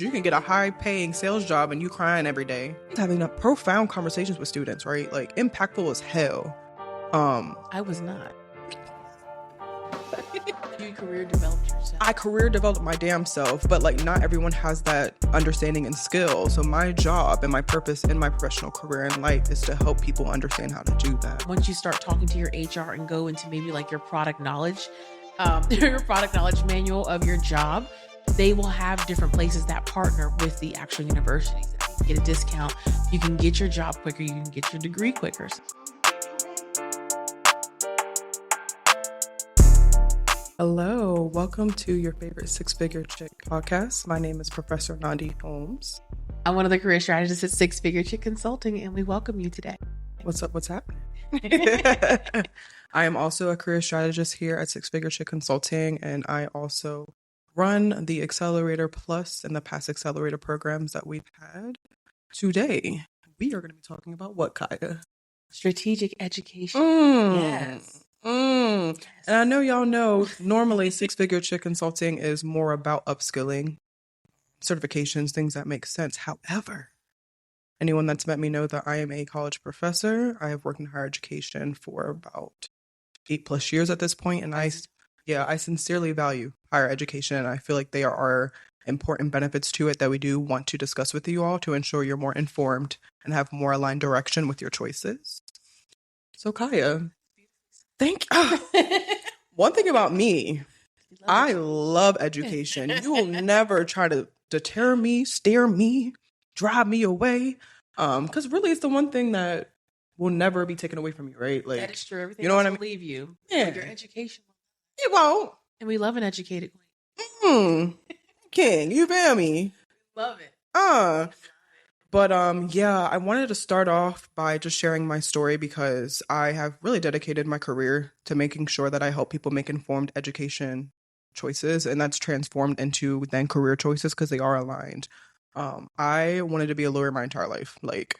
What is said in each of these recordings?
You can get a high-paying sales job and you crying every day. Having profound conversations with students, right? Like, impactful as hell. I was not. You career developed yourself. I career developed my damn self, but like not everyone has that understanding and skill. So my job and my purpose in my professional career in life is to help people understand how to do that. Once you start talking to your HR and go into maybe like your product knowledge, your product knowledge manual of your job, they will have different places that partner with the actual universities. You can get a discount. You can get your job quicker. You can get your degree quicker. Hello, welcome to your favorite Six-Figure Chick podcast. My name is Professor Nandi Holmes. I'm one of the career strategists at Six-Figure Chick Consulting, and we welcome you today. What's up? What's happening? I am also a career strategist here at Six-Figure Chick Consulting, and I also run the Accelerator Plus and the Past Accelerator programs that we've had. Today, we are going to be talking about what, Kiya? Strategic education. Yes. And I know y'all know, normally Six-Figure Chick Consulting is more about upskilling, certifications, things that make sense. However, anyone that's met me know that I am a college professor. I have worked in higher education for about 8+ years at this point, and I sincerely value higher education, and I feel like there are important benefits to it that we do want to discuss with you all to ensure you're more informed and have more aligned direction with your choices. So, Kiya, thank you. One thing about me, I love education. You will never try to deter me, steer me, drive me away. Because really it's the one thing that will never be taken away from you, right? Like, that is true. Everything you know else what I will mean? leave you. Yeah. But your education. It won't. And we love an educated queen. King, you feel me? Love it. But I wanted to start off by just sharing my story because I have really dedicated my career to making sure that I help people make informed education choices, and that's transformed into then career choices because they are aligned. I wanted to be a lawyer my entire life. Like,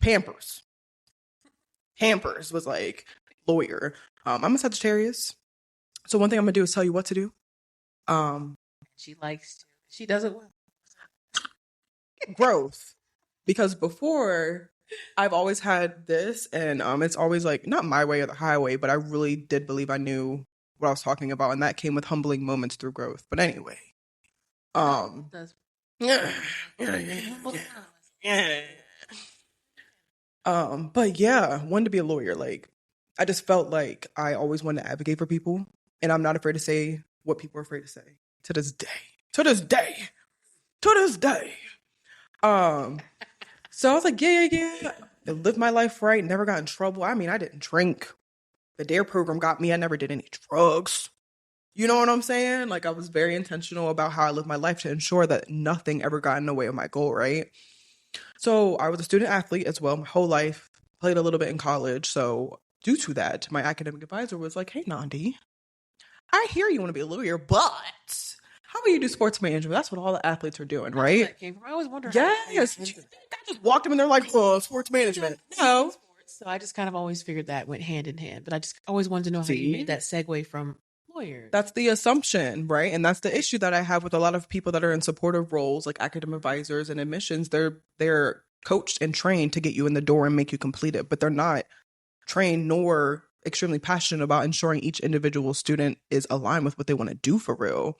Pampers was like lawyer. I'm a Sagittarius, so one thing I'm gonna do is tell you what to do. She likes to. She does it well. Growth. Because before, I've always had this, and it's always like, not my way or the highway, but I really did believe I knew what I was talking about, and that came with humbling moments through growth. But anyway. But yeah, wanted to be a lawyer. Like, I just felt like I always wanted to advocate for people, and I'm not afraid to say what people are afraid to say. To this day. So I was like, yeah. I lived my life right, never got in trouble. I mean, I didn't drink. The DARE program got me. I never did any drugs. You know what I'm saying? Like, I was very intentional about how I lived my life to ensure that nothing ever got in the way of my goal, right? So I was a student athlete as well my whole life. Played a little bit in college. So due to that, my academic advisor was like, hey, Nandi, I hear you want to be a lawyer, but how about you do sports management? That's what all the athletes are doing, right? That came from. I always wondered. Yes. I just walked them and they're like, oh, sports management. No. So I just kind of always figured that went hand in hand. But I just always wanted to know how you made that segue from lawyer. That's the assumption, right? And that's the issue that I have with a lot of people that are in supportive roles, like academic advisors and admissions. They're coached and trained to get you in the door and make you complete it, but they're not trained nor extremely passionate about ensuring each individual student is aligned with what they want to do for real.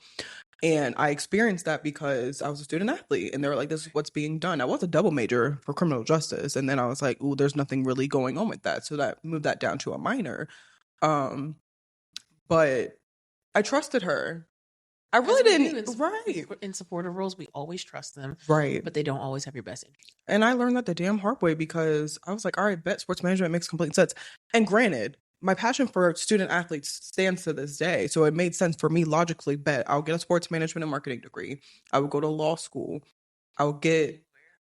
And I experienced that because I was a student athlete and they were like, this is what's being done. I was a double major for criminal justice. And then I was like, ooh, there's nothing really going on with that. So that moved that down to a minor. But I trusted her. I really didn't. Right. In supportive roles, we always trust them. Right. But they don't always have your best interest. And I learned that the damn hard way because I was like, all right, bet sports management makes complete sense. And granted, my passion for student athletes stands to this day. So it made sense for me logically, bet I'll get a sports management and marketing degree. I would go to law school. I'll be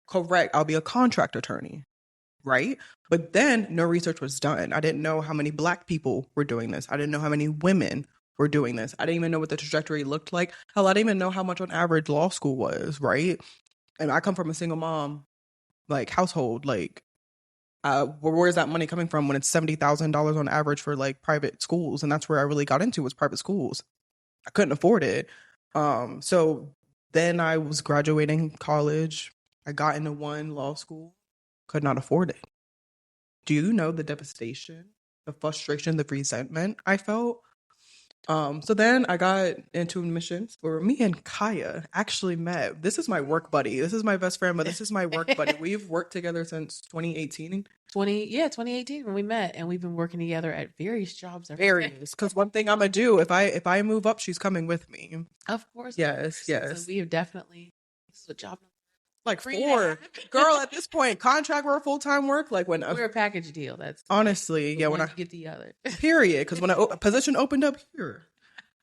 a contract attorney. Right. But then no research was done. I didn't know how many Black people were doing this. I didn't know how many women were doing this. I didn't even know what the trajectory looked like. Hell, I didn't even know how much on average law school was. Right. And I come from a single mom, like, household. Like, where's that money coming from when it's $70,000 on average for like private schools? And that's where I really got into was private schools. I couldn't afford it. So Then I was graduating college. I got into one law school, could not afford it. Do you know the devastation, the frustration, the resentment I felt? So then I got into admissions where me and Kiya actually met. This is my work buddy. This is my best friend, but this is my work buddy. We've worked together since 2018. 2018 when we met, and we've been working together at various jobs. Various, because one thing I'm gonna do if I move up, she's coming with me. Of course. Yes, yes. So we have definitely. This is a job. Like 4, girl. At this point, contract or full-time work. Like when we're a package deal. That's honestly, yeah. When I get the other period, because when a position opened up here,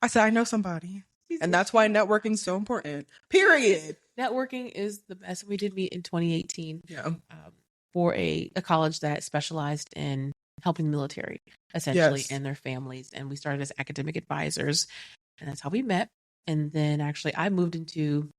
I said I know somebody, and that's why networking is so important. Period. Networking is the best. We did meet in 2018. Yeah. For a college that specialized in helping the military, essentially, and their families, and we started as academic advisors, and that's how we met. And then actually, I moved into.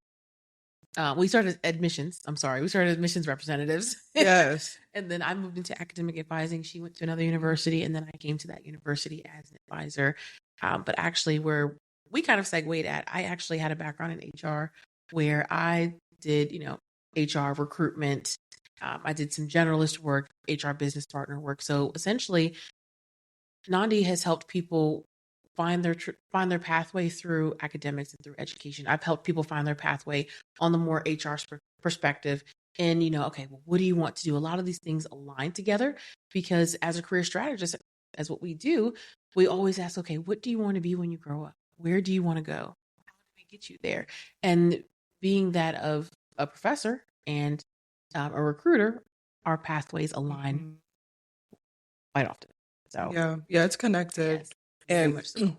We started admissions. I'm sorry. We started admissions representatives. Yes. And then I moved into academic advising. She went to another university, and then I came to that university as an advisor. But actually, where we kind of segued at, I actually had a background in HR where I did, HR recruitment. I did some generalist work, HR business partner work. So essentially, Nandi has helped people find their pathway through academics and through education. I've helped people find their pathway on the more HR perspective. And, okay, well, what do you want to do? A lot of these things align together because as a career strategist, as what we do, we always ask, okay, what do you want to be when you grow up? Where do you want to go? How do we get you there? And being that of a professor and a recruiter, our pathways align quite often. So yeah, it's connected. Yes. And so.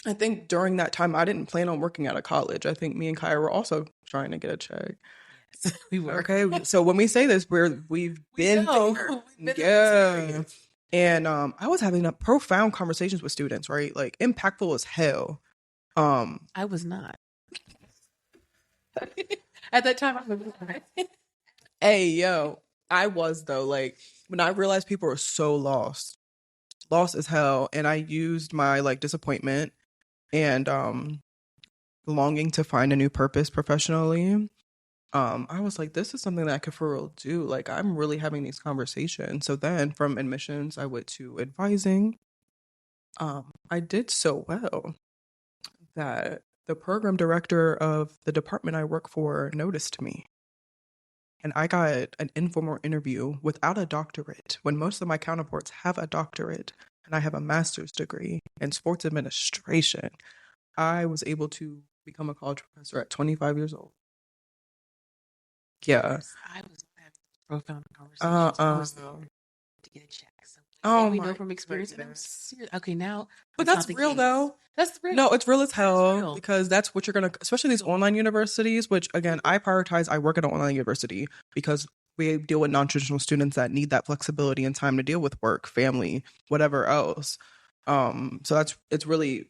I think during that time, I didn't plan on working out of college. I think me and Kiya were also trying to get a check. Yes, we were. Okay, so when we say this, we've been there. Yeah. And I was having profound conversations with students, right? Like impactful as hell. I was not. At that time, I was not. Hey, yo, I was though. Like when I realized people were so lost as hell, and I used my disappointment and longing to find a new purpose professionally. I was like, this is something that I could for real do. Like I'm really having these conversations. So then from admissions, I went to advising. I did so well that the program director of the department I work for noticed me. And I got an informal interview without a doctorate when most of my counterparts have a doctorate and I have a master's degree in sports administration. I was able to become a college professor at 25 years old. Yeah. I was having profound conversations. To get a check. So we know from experience. Okay, now. But that's real though. That's real. No, it's real as hell because that's what you're going to, especially these online universities, which again, I prioritize. I work at an online university because we deal with non-traditional students that need that flexibility and time to deal with work, family, whatever else. So it's really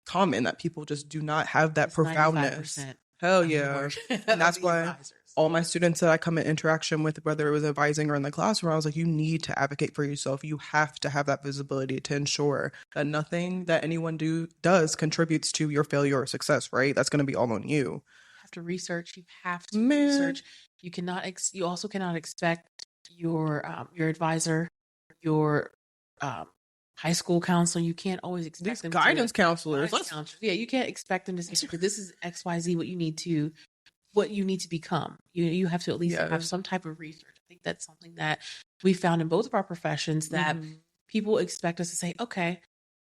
common that people just do not have that profoundness. Hell yeah. And that's why all my students that I come in interaction with, whether it was advising or in the classroom, I was like, you need to advocate for yourself. You have to have that visibility to ensure that nothing that anyone does contributes to your failure or success, right? That's going to be all on you. You have to research. You have to research. You cannot. You also cannot expect your advisor, your high school counselor. You can't always expect them. Guidance counselors. Yeah, you can't expect them to say, this is XYZ. What you need to become. You have to at least have some type of research. I think that's something that we found in both of our professions that people expect us to say, okay,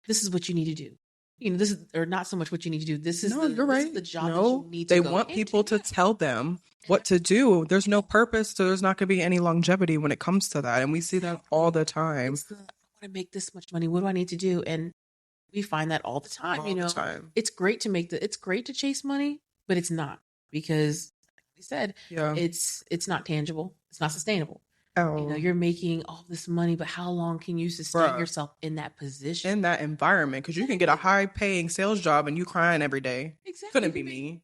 this is what you need to do. This is, or not so much what you need to do. This is you're right. This is the job that you need to They want people to tell them what to do. There's no purpose, so there's not going to be any longevity when it comes to that. And we see that all the time. I want to make this much money. What do I need to do? And we find that all the time. It's great to it's great to chase money, but it's not. Because, like we said, it's not tangible. It's not sustainable. Oh. You're making all this money, but how long can you sustain yourself in that position? In that environment? Because you can get a high-paying sales job and you crying every day. Exactly. Couldn't be me.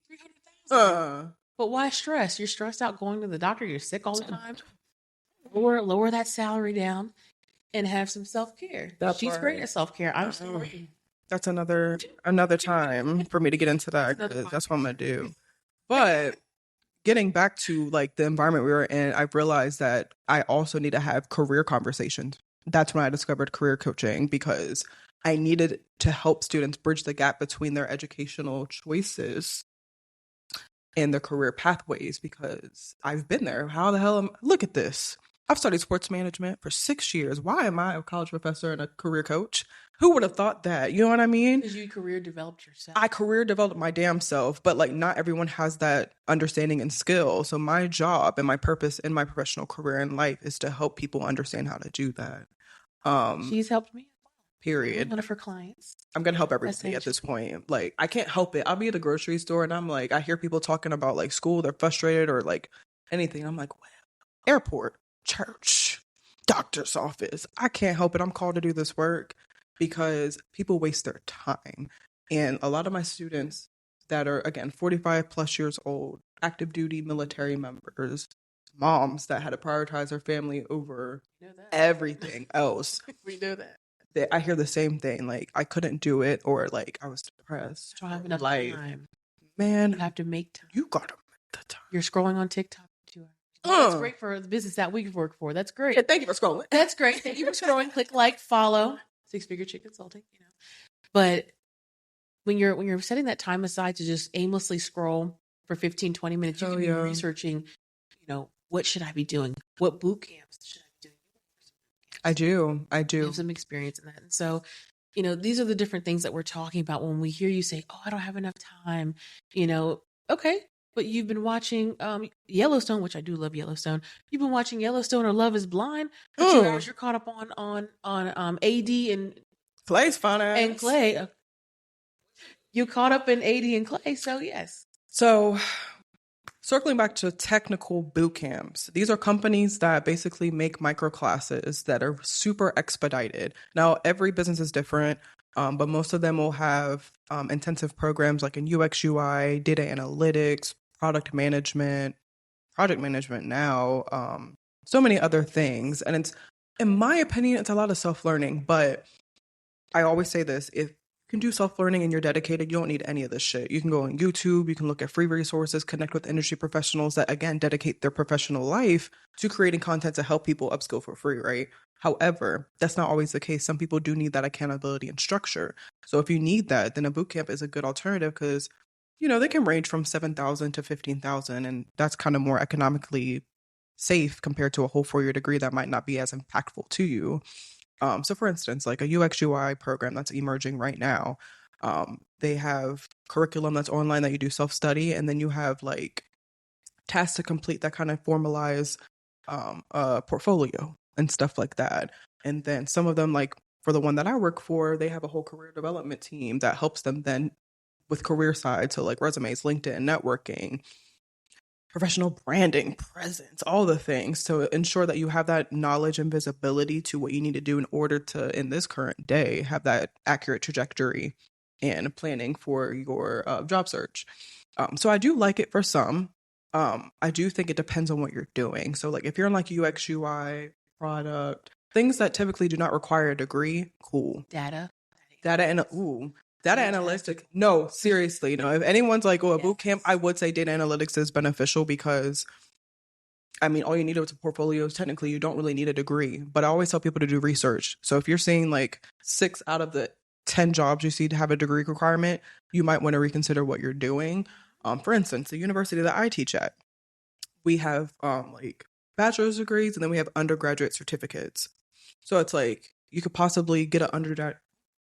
$300,000. But why stress? You're stressed out going to the doctor. You're sick all the time. Lower that salary down and have some self-care. She's great at self-care. I'm still working. That's another time for me to get into that because that's what I'm going to do. But getting back to like the environment we were in, I realized that I also need to have career conversations. That's when I discovered career coaching, because I needed to help students bridge the gap between their educational choices and their career pathways, because I've been there. How the hell look at this. I've studied sports management for 6 years. Why am I a college professor and a career coach? Who would have thought that? You know what I mean? Because you career developed yourself. I career developed my damn self, but like not everyone has that understanding and skill. So my job and my purpose in my professional career in life is to help people understand how to do that. She's helped me. Period. One of her clients. I'm gonna help everybody at this point. Like, I can't help it. I'll be at the grocery store and I'm like, I hear people talking about like school, they're frustrated or like anything. I'm like, well, airport, church, doctor's office. I can't help it. I'm called to do this work because people waste their time. And a lot of my students that are, again, 45 plus years old, active duty military members, moms that had to prioritize their family over everything else. We know that. I hear the same thing. Like, I couldn't do it, or like I was depressed. I don't have enough time. Man, you have to make time. You gotta make the time. You're scrolling on TikTok for 2 hours. That's great for the business that we work for. That's great. Yeah, thank you for scrolling. That's great. Thank you for scrolling. Click like, follow. Six-figure chick consulting. You know, but when you're setting that time aside to just aimlessly scroll for 15, 20 minutes, you can be researching. You know, what should I be doing? What boot camps should I be doing? I do. You have some experience in that. And so, you know, these are the different things that we're talking about when we hear you say, oh, I don't have enough time. You know, okay, but you've been watching Yellowstone, which I do love Yellowstone. You've been watching Yellowstone or Love is Blind for 2 hours. You're caught up on AD and Clay's fun ass. And Clay. You caught up in AD and Clay, so yes. So circling back to technical boot camps, these are companies that basically make micro classes that are super expedited. Now, every business is different, but most of them will have intensive programs like in UX, UI, data analytics, product management, project management now, so many other things. And it's, in my opinion, it's a lot of self-learning, but I always say this, if you can do self-learning and you're dedicated, you don't need any of this shit. You can go on YouTube, you can look at free resources, connect with industry professionals that, again, dedicate their professional life to creating content to help people upskill for free, right? However, that's not always the case. Some people do need that accountability and structure. So if you need that, then a bootcamp is a good alternative because, you know, they can range from $7,000 to $15,000, and that's kind of more economically safe compared to a whole 4-year degree that might not be as impactful to you. So for instance, like a UX UI program that's emerging right now, they have curriculum that's online that you do self-study, and then you have like tasks to complete that kind of formalize a portfolio and stuff like that. And then some of them, like for the one that I work for, they have a whole career development team that helps them then with career side, so like resumes, LinkedIn, networking, professional branding, presence, all the things to ensure that you have that knowledge and visibility to what you need to do in order to, in this current day, have that accurate trajectory and planning for your job search. So I do like it for some. I do think it depends on what you're doing. So like if you're in like UX, UI, product, things that typically do not require a degree, cool. Data analytics. No, seriously. No, if anyone's like, oh, a boot camp, I would say data analytics is beneficial because, I mean, all you need is a portfolio. Technically, you don't really need a degree. But I always tell people to do research. So if you're seeing like 6 out of the 10 jobs you see to have a degree requirement, you might want to reconsider what you're doing. For instance, the university that I teach at, we have like bachelor's degrees and then we have undergraduate certificates. So it's like you could possibly get an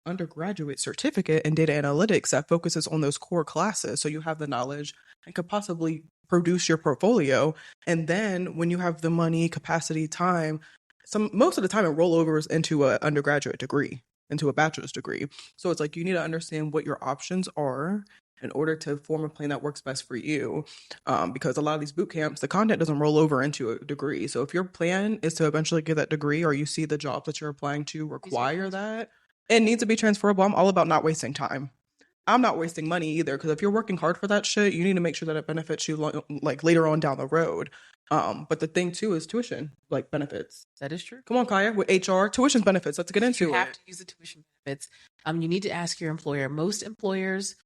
undergraduate certificate in data analytics that focuses on those core classes. So you have the knowledge and could possibly produce your portfolio. And then when you have the money, capacity, time, most of the time it rollovers into an undergraduate degree, into a bachelor's degree. So it's like you need to understand what your options are in order to form a plan that works best for you. Because a lot of these boot camps, the content doesn't roll over into a degree. So if your plan is to eventually get that degree or you see the jobs that you're applying to require that, it needs to be transferable. I'm all about not wasting time. I'm not wasting money either, because if you're working hard for that shit, you need to make sure that it benefits you like later on down the road. But the thing too is tuition, like benefits. That is true. Come on, Kiya, with HR, tuition benefits. Let's get into it. You have to use the tuition benefits. You need to ask your employer. Most employers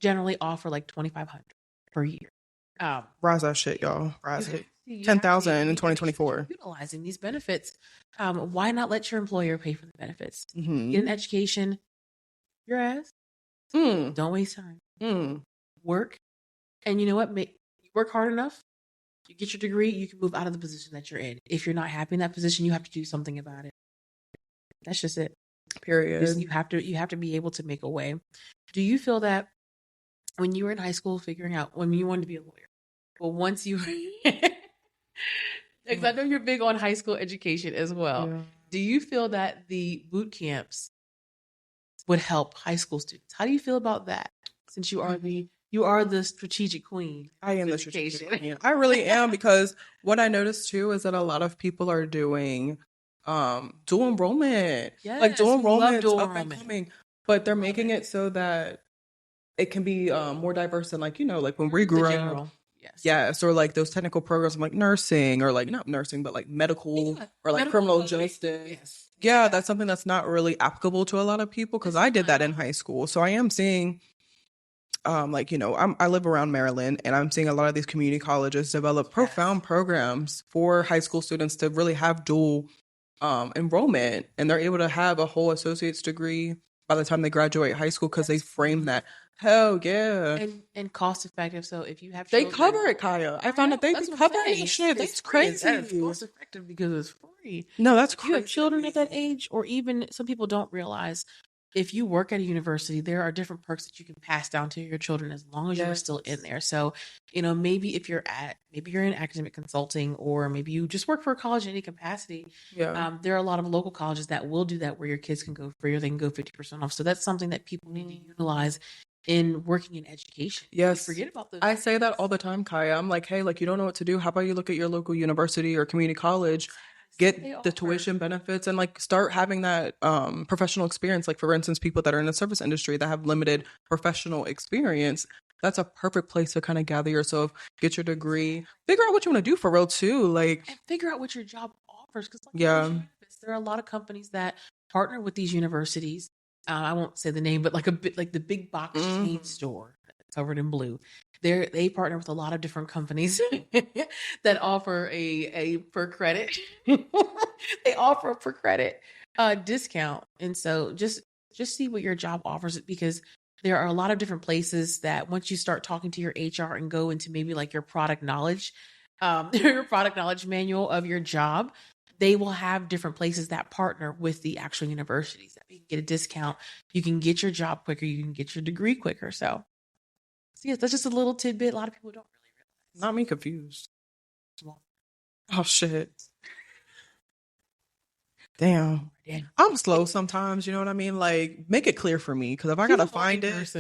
generally offer like $2,500 per year. Rise that shit, y'all. Rise it. You have to- 10,000 in you have to 2024. utilizing these benefits. Why not let your employer pay for the benefits? Mm-hmm. Get an education, your ass. Don't waste time. Work, and you know what? You work hard enough. You get your degree. You can move out of the position that you're in. If you're not happy in that position, you have to do something about it. That's just it. Period. You have to be able to make a way. Do you feel that when you were in high school, figuring out when you wanted to be a lawyer, well, once you, because I know you're big on high school education as well. Yeah. Do you feel that the boot camps would help high school students? How do you feel about that? Since you are the strategic queen. I am the strategic queen. I really am, because what I noticed too is that a lot of people are doing dual enrollment. Yes, like dual enrollment is up and coming, but they're making it so that it can be more diverse than, like, like when we grew up. Yes, or like those technical programs like nursing, or like not nursing, but like medical, or like criminal justice. Yes. Yeah, that's something that's not really applicable to a lot of people, because I did that in high school. So I am seeing, I live around Maryland, and I'm seeing a lot of these community colleges develop profound programs for high school students to really have dual enrollment, and they're able to have a whole associate's degree by the time they graduate high school, because they frame that. Hell yeah. And cost effective. So if you have children, they cover it, Kiya. I found that they be covering the shit. That's crazy. It's cost effective because it's free. No, that's crazy. You have children at that age, or even some people don't realize, if you work at a university, there are different perks that you can pass down to your children as long as you're still in there. So, maybe if you're in academic consulting, or maybe you just work for a college in any capacity. Yeah. There are a lot of local colleges that will do that, where your kids can go free, or they can go 50% off. So that's something that people need to utilize in working in education. Yes. Forget about this. I say that all the time, Kiya. I'm like, hey, like, you don't know what to do. How about you look at your local university or community college, get the tuition benefits, and like start having that professional experience. Like, for instance, people that are in the service industry that have limited professional experience, that's a perfect place to kind of gather yourself, get your degree, figure out what you want to do for real too. Like, and figure out what your job offers. Because there are a lot of companies that partner with these universities. I won't say the name, but like the big box chain store covered in blue. They partner with a lot of different companies that offer a per credit. They offer a per credit discount, and so just see what your job offers, because there are a lot of different places that once you start talking to your HR and go into maybe like your product knowledge manual of your job, they will have different places that partner with the actual universities that you can get a discount. You can get your job quicker. You can get your degree quicker. So yes, that's just a little tidbit. A lot of people don't really realize. Not me confused. Oh, shit. Damn. I'm slow sometimes, you know what I mean? Like, make it clear for me, because if I got to find it.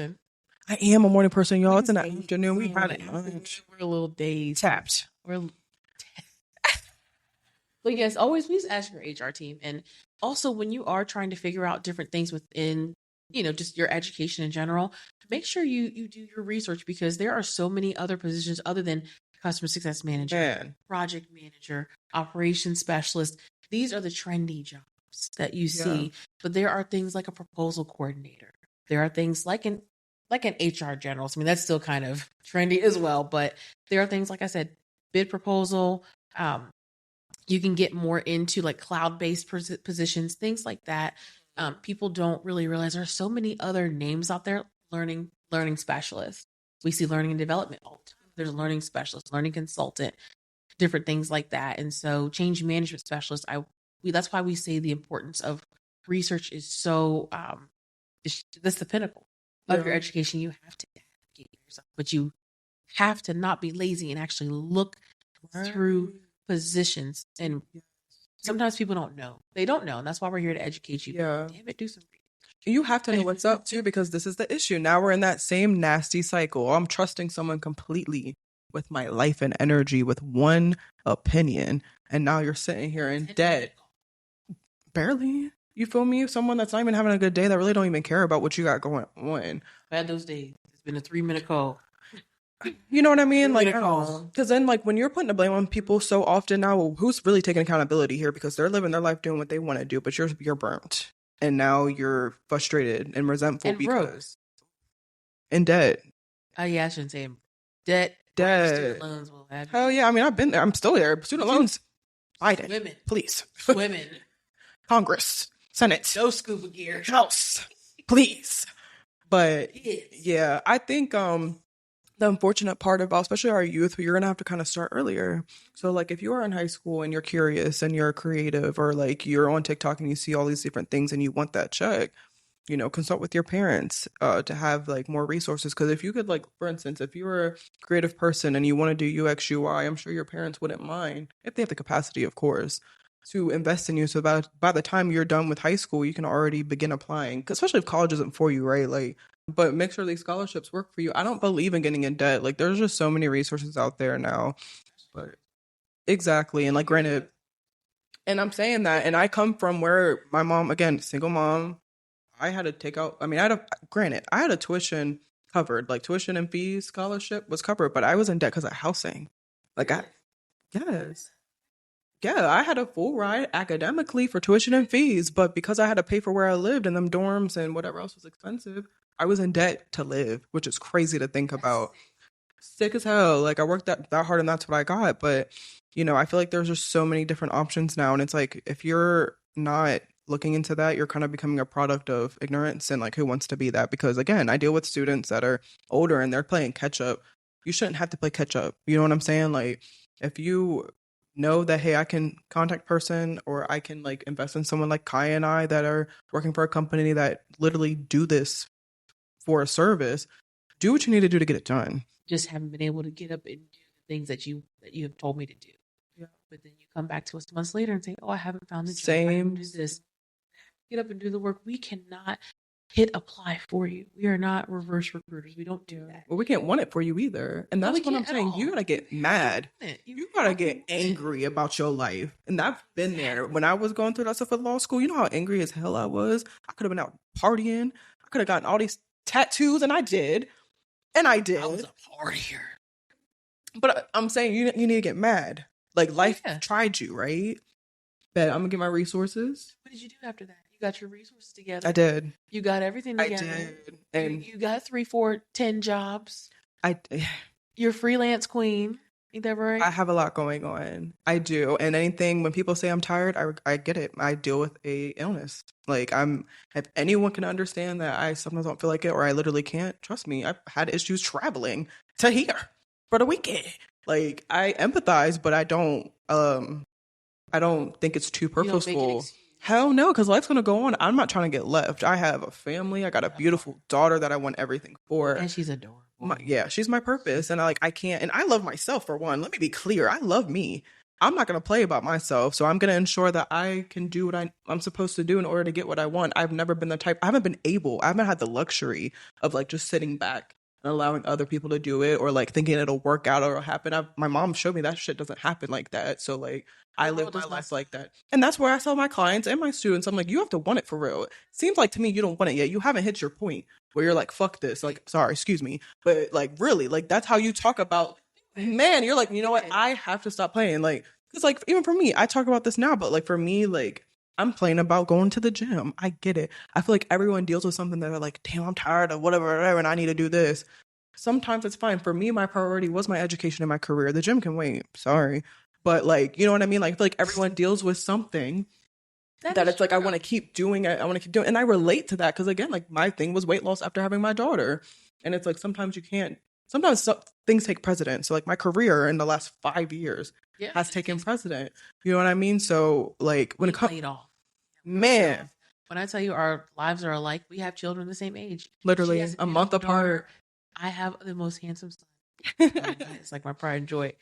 I am a morning person, y'all. It's in the afternoon. We had lunch. We're a little dazed. Tapped. But yes, always please ask your HR team. And also, when you are trying to figure out different things within, just your education in general, make sure you do your research, because there are so many other positions other than customer success manager, project manager, operations specialist. These are the trendy jobs that you see. But there are things like a proposal coordinator. There are things like an HR generalist. I mean, that's still kind of trendy as well. But there are things, like I said, bid proposal. You can get more into like cloud-based positions, things like that. People don't really realize there are so many other names out there. Learning specialists. We see learning and development. There's a learning specialist, learning consultant, different things like that. And so change management specialist, that's why we say the importance of research is so, that's the pinnacle of your education. You have to advocate yourself, but you have to not be lazy and actually look through positions. And sometimes people don't know. They don't know. And that's why we're here to educate you. Yeah. Damn it, do some research. You have to know what's up too, because this is the issue. Now we're in that same nasty cycle. I'm trusting someone completely with my life and energy with one opinion. And now you're sitting here in debt. Barely. You feel me? Someone that's not even having a good day, that really don't even care about what you got going on. I had those days. It's been a 3-minute call. You know what I mean? Like, because then, like, when you're putting the blame on people so often now, who's really taking accountability here? Because they're living their life doing what they want to do, but you're burnt, and now you're frustrated and resentful and because in debt. Yeah, I shouldn't say debt, dead. Student loans will have you. Hell yeah. I mean, I've been there. I'm still there. Student loans. Biden. Women. Please. Women. Congress. Senate. No scuba gear. House. Please. But Kids. yeah, I think the unfortunate part about especially our youth, you're gonna have to kind of start earlier. So like if you are in high school and you're curious and you're creative, or like you're on TikTok and you see all these different things and you want that check, you know, consult with your parents to have like more resources. Because if you could, like, for instance, if you're a creative person and you want to do UX UI, I'm sure your parents wouldn't mind, if they have the capacity, of course, to invest in you. So by the time you're done with high school, you can already begin applying, especially if college isn't for you, right? Like, but make sure these scholarships work for you. I don't believe in getting in debt. Like, there's just so many resources out there now. But exactly. And like, granted, and I'm saying that, and I come from where my mom, again, single mom, I had to take out, I mean, I had a tuition covered, like tuition and fees scholarship was covered, but I was in debt because of housing. Like, yes. Yeah, I had a full ride academically for tuition and fees, but because I had to pay for where I lived and them dorms and whatever else was expensive, I was in debt to live, which is crazy to think about. Sick as hell. Like, I worked that hard and that's what I got. But, you know, I feel like there's just so many different options now. And it's like, if you're not looking into that, you're kind of becoming a product of ignorance. And like, who wants to be that? Because again, I deal with students that are older and they're playing catch up. You shouldn't have to play catch up. You know what I'm saying? Like, if you know that, hey, I can contact person, or I can like invest in someone like Kiya and I that are working for a company that literally do this for a service, do what you need to do to get it done. Just haven't been able to get up and do the things that you have told me to do. Yeah. But then you come back to us months later and say, "Oh, I haven't found the job. Same. I haven't do this." Get up and do the work. We cannot hit apply for you. We are not reverse recruiters. We don't do that. Well, we can't want it for you either. And No, that's we what I'm can't at saying. all. You gotta get mad. You gotta get angry about your life. And I've been there. When I was going through that stuff at law school, you know how angry as hell I was? I could have been out partying. I could have gotten all these tattoos, and I did. I was a partier. But I'm saying you need to get mad. Like, life tried you, right? But I'm gonna get my resources. What did you do after that? You got your resources together. I did. You got everything together. I did. And you got 3, 4, 10 jobs. I You're freelance queen. Ain't that right? I have a lot going on. I do. And anything, when people say I'm tired, I get it. I deal with a illness. Like, if anyone can understand that I sometimes don't feel like it, or I literally can't, trust me, I've had issues traveling to here for the weekend. Like, I empathize, but I don't think it's too purposeful. Hell no, because life's gonna go on. I'm not trying to get left. I have a family. I got a beautiful daughter that I want everything for. And she's adorable. She's my purpose. And I can't, and I love myself, for one. Let me be clear. I love me. I'm not going to play about myself. So I'm going to ensure that I can do what I'm supposed to do in order to get what I want. I've never been the type, I haven't had the luxury of like just sitting back and allowing other people to do it, or like thinking it'll work out or it'll happen. My mom showed me that shit doesn't happen like that. So like, I live my life like that. And that's where I tell my clients and my students, I'm like, you have to want it for real. It seems like to me you don't want it yet. You haven't hit your point where you're like, fuck this. Like, sorry, excuse me. But like, really, like, that's how you talk about, man, you're like, you know what? I have to stop playing. Like, it's like, even for me, I talk about this now, but like for me, like, I'm playing about going to the gym. I get it. I feel like everyone deals with something that are like, damn, I'm tired of whatever, and I need to do this. Sometimes it's fine. For me, my priority was my education and my career. The gym can wait. Sorry. But like, you know what I mean? Like, I feel like everyone deals with something that it's like, I want to keep doing it. I want to keep doing it. And I relate to that because, again, like, my thing was weight loss after having my daughter. And it's like, sometimes things take precedence. So like, my career in the last 5 years has taken precedent. You know what I mean? So like, when it comes, man, when I tell you our lives are alike, we have children the same age. Literally a month apart. I have the most handsome son. It's like my pride and joy.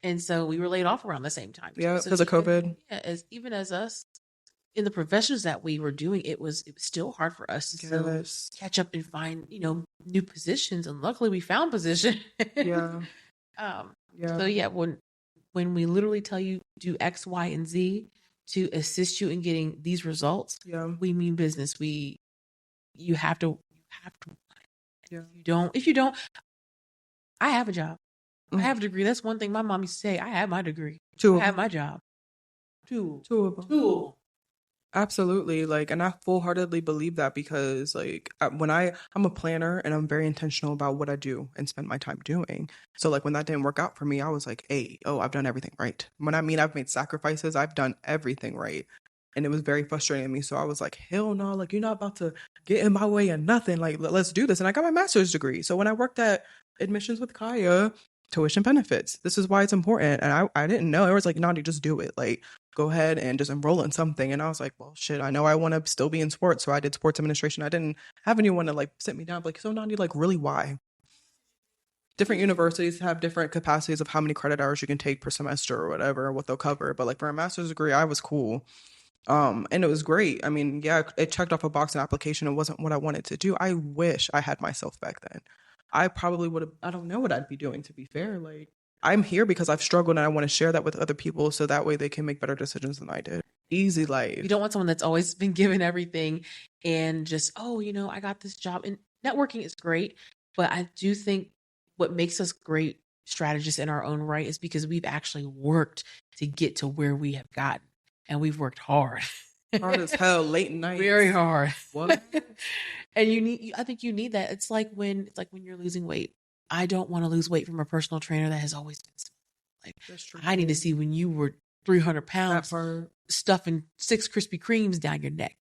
And so we were laid off around the same time. Yeah, because of COVID. Yeah, even as us in the professions that we were doing, it was still hard for us to catch up and find, new positions. And luckily we found position. Yeah. So yeah, when we literally tell you do X, Y, and Z to assist you in getting these results, we mean business. You have to. Yeah. If you don't, I have a job. I have a degree. That's one thing my mom used to say. I have my degree. I have my job. Two of them. Absolutely. Like, and I full-heartedly believe that because like I'm a planner and I'm very intentional about what I do and spend my time doing. So like when that didn't work out for me, I was like, hey, oh, I've done everything right. When I mean I've made sacrifices, I've done everything right. And it was very frustrating to me. So I was like, hell no, like you're not about to get in my way of nothing. Like let's do this. And I got my master's degree. So when I worked at admissions with Kiya, tuition benefits. This is why it's important. And I didn't know. It was like, Nandi, just do it. Like go ahead and just enroll in something. And I was like, well, shit, I know I want to still be in sports. So I did sports administration. I didn't have anyone to like sit me down, like, so Nandi, like, really, why? Different universities have different capacities of how many credit hours you can take per semester or whatever, what they'll cover. But like for a master's degree, I was cool. And it was great. I mean, yeah, it checked off a box in application. It wasn't what I wanted to do. I wish I had myself back then. I probably would have, I don't know what I'd be doing, to be fair. Like, I'm here because I've struggled and I want to share that with other people so that way they can make better decisions than I did. Easy life. You don't want someone that's always been given everything and just, oh, I got this job. And networking is great, but I do think what makes us great strategists in our own right is because we've actually worked to get to where we have gotten, and we've worked hard. Hard as hell, late night. Very hard. What? And I think you need that. It's like when you're losing weight. I don't want to lose weight from a personal trainer that has always been small. Like, that's true. I need to see when you were 300 pounds stuffing 6 Krispy Kremes down your neck,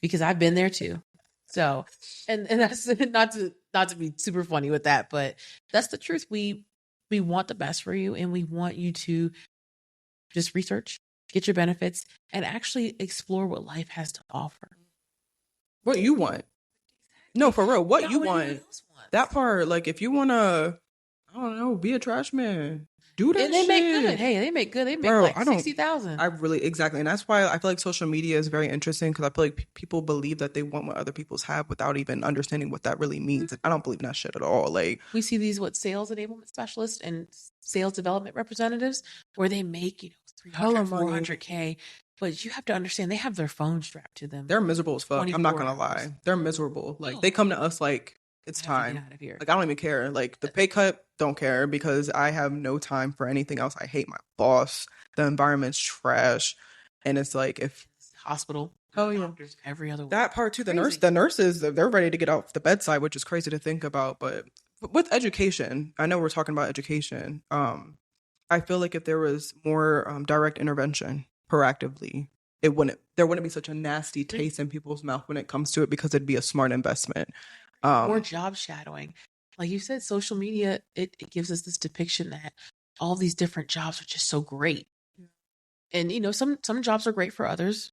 because I've been there too. So, and that's not to be super funny with that, but that's the truth. We want the best for you, and we want you to just research, get your benefits, and actually explore what life has to offer. What you want. No, for real. What you want. That part, like, if you want to, I don't know, be a trash man, do that. And they make good. Hey, they make good. They make like 60,000. I really, exactly. And that's why I feel like social media is very interesting, because I feel like people believe that they want what other people's have without even understanding what that really means. And I don't believe in that shit at all. Like, we see these sales enablement specialists and sales development representatives where they make 300, 400K. But you have to understand, they have their phone strapped to them. They're miserable as fuck. I'm not gonna lie. They're miserable. Like, they come to us like, it's time. Get out of here. Like, I don't even care. Like, the pay cut, don't care, because I have no time for anything else. I hate my boss. The environment's trash. And it's like, if hospital, doctors every other week. That part too. The nurses, they're ready to get off the bedside, which is crazy to think about. But with education, I know we're talking about education. I feel like if there was more direct intervention proactively, there wouldn't be such a nasty taste in people's mouth when it comes to it, because it'd be a smart investment. More job shadowing. Like you said, social media, it gives us this depiction that all these different jobs are just so great. And, some jobs are great for others.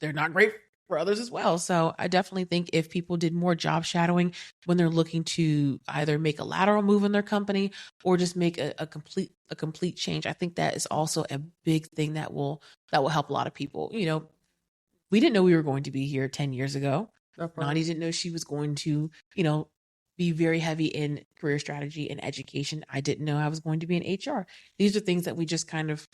They're not great for others as well. So I definitely think if people did more job shadowing when they're looking to either make a lateral move in their company or just make a complete change, I think that is also a big thing that will help a lot of people. We didn't know we were going to be here 10 years ago. Nandi didn't know she was going to, be very heavy in career strategy and education. I didn't know I was going to be in HR. These are things that we just kind of,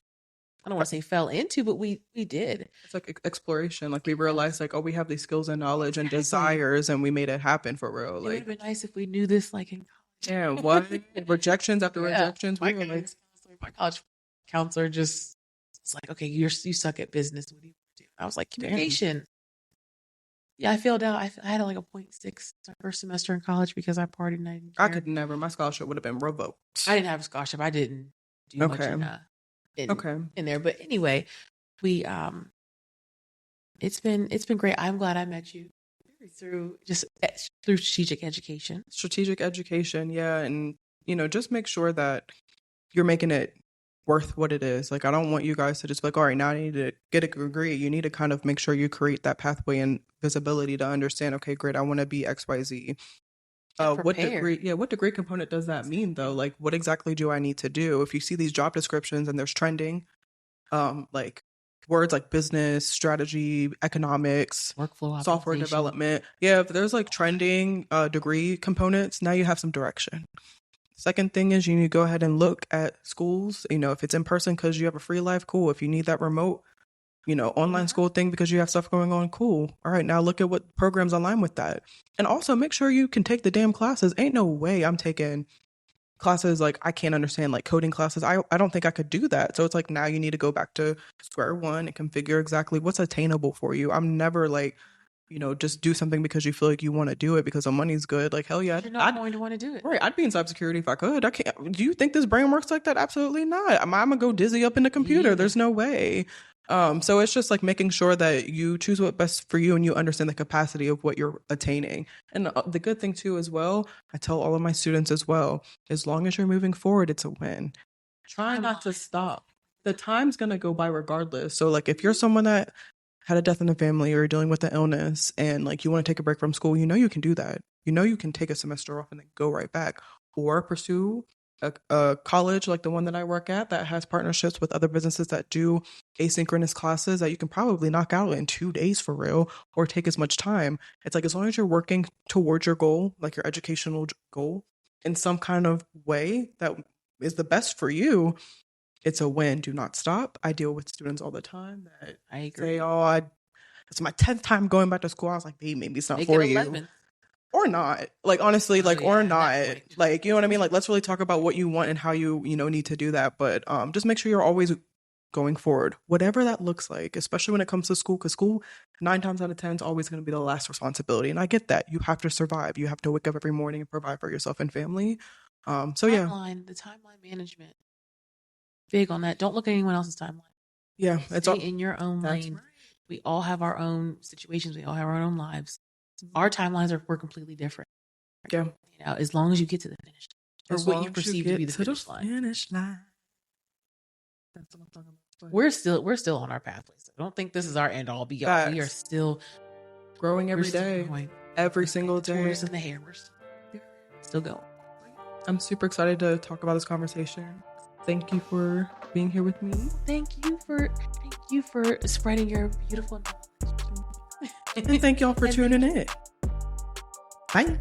I don't want to say fell into, but we did. It's like exploration. Like, we realized, like, oh, we have these skills and knowledge and desires, and we made it happen for real. Like, it would have been nice if we knew this, like, in college. Yeah, what? Rejections after rejections. My college counselor just, it's like, okay, you suck at business. What do you do? I was like, communication. Damn. Yeah, I failed out. I had like a 0.6 first semester in college because I partied and I didn't care. I could never. My scholarship would have been revoked. I didn't have a scholarship. I didn't do much in there. But anyway, it's been great. I'm glad I met you through strategic education. Strategic education, yeah. And, just make sure that you're making it worth what it is. Like, I don't want you guys to just be like, all right, now I need to get a degree. You need to kind of make sure you create that pathway and visibility to understand, okay, great, I want to be XYZ. What degree component does that mean though? Like, what exactly do I need to do? If you see these job descriptions and there's trending, like words like business, strategy, economics, workflow, software development. Yeah, if there's like trending degree components, now you have some direction. Second thing is, you need to go ahead and look at schools, if it's in person because you have a free life, cool. If you need that remote, online school thing because you have stuff going on, cool. All right, now look at what programs align with that. And also make sure you can take the damn classes. Ain't no way I'm taking classes, like I can't understand like coding classes. I don't think I could do that. So it's like now you need to go back to square one and configure exactly what's attainable for you. I'm never like, just do something because you feel like you want to do it because the money's good. Like, hell yeah. You're not going to want to do it. Right. I'd be in cybersecurity if I could. I can't. Do you think this brain works like that? Absolutely not. I'm going to go dizzy up in the computer. Yeah. There's no way. So it's just like making sure that you choose what's best for you and you understand the capacity of what you're attaining. And the good thing too, as well, I tell all of my students as well, as long as you're moving forward, it's a win. Try not to stop. The time's going to go by regardless. So like if you're someone that had a death in the family or dealing with an illness and like you want to take a break from school, you can do that. You can take a semester off and then go right back, or pursue a college like the one that I work at that has partnerships with other businesses that do asynchronous classes that you can probably knock out in 2 days for real, or take as much time. It's like as long as you're working towards your goal, like your educational goal in some kind of way that is the best for you, it's a win. Do not stop. I deal with students all the time that I agree. say, it's my 10th time going back to school. I was like, babe, maybe it's not for you. Or not. Like, honestly, or not. Like, you know what I mean? Like, let's really talk about what you want and how you need to do that. But just make sure you're always going forward, whatever that looks like, especially when it comes to school, because school 9 times out of 10 is always going to be the last responsibility. And I get that. You have to survive. You have to wake up every morning and provide for yourself and family. The timeline management. Big on that. Don't look at anyone else's timeline. Yeah. Stay in your own lane. Right. We all have our own situations. We all have our own lives. Our timelines we're completely different. Yeah. As long as you get to the finish line, or what you perceive to be the finish line. That's what I'm talking about. We're still on our pathway. So I don't think this is our end all be all. We are still growing every day. Every single day. Tortoise in the hair. We're still going. I'm super excited to talk about this conversation. Thank you for being here with me. Thank you for spreading your beautiful knowledge. And thank y'all for tuning in. Bye.